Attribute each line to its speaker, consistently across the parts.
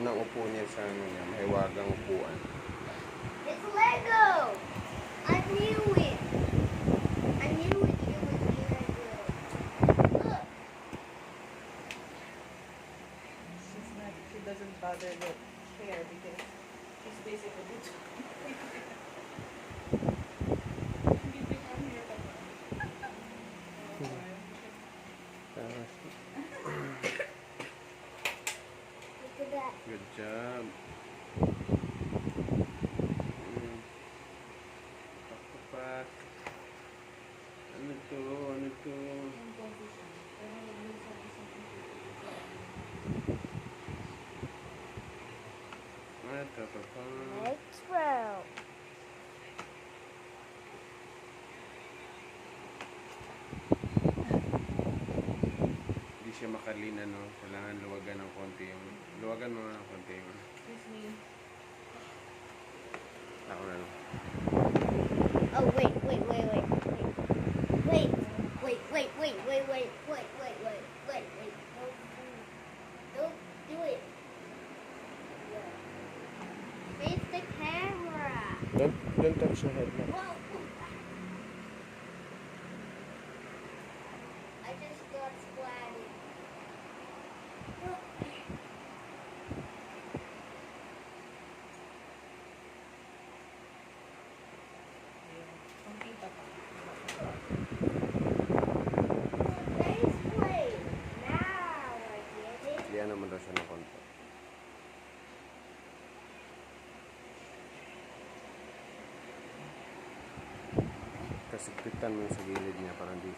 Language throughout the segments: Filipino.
Speaker 1: unang upo niya sa ano niya, mahiwagang upuan.
Speaker 2: It's Lego! I knew it! I knew it was Lego. Look!
Speaker 3: She doesn't bother with hair because she's basically
Speaker 2: Look at that.
Speaker 1: Good job. Pak. Ano to? Ano to? Ito pa.
Speaker 2: Next round.
Speaker 1: Hindi siya makalin, ano. Kailangan luwagan ng konti yung... Luwagan mo ng konti yung...
Speaker 3: excuse me.
Speaker 1: Ako na lang.
Speaker 2: Oh, wait. Wait. Don't do it. Face the camera.
Speaker 1: Don't touch the head na.
Speaker 2: Whoa. I just got splatted.
Speaker 3: Pangkita pa.
Speaker 2: Face plate. Now I get it.
Speaker 1: Diyan naman daw siya ng konti. Kasigpitan mo yung sa gilid niya parang di.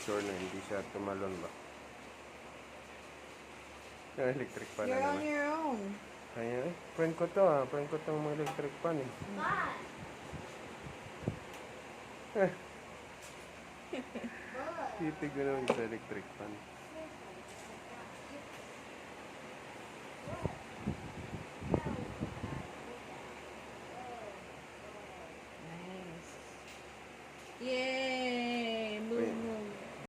Speaker 1: Sure na hindi siya tumalon ba? Yung electric pan na
Speaker 3: You're on
Speaker 1: naman.
Speaker 3: your own.
Speaker 1: Kaya friend ko to ah. Friend ko tong mga electric pan eh.
Speaker 2: Bye.
Speaker 1: Eh,
Speaker 2: Bye.
Speaker 1: titig ko naman sa electric pan.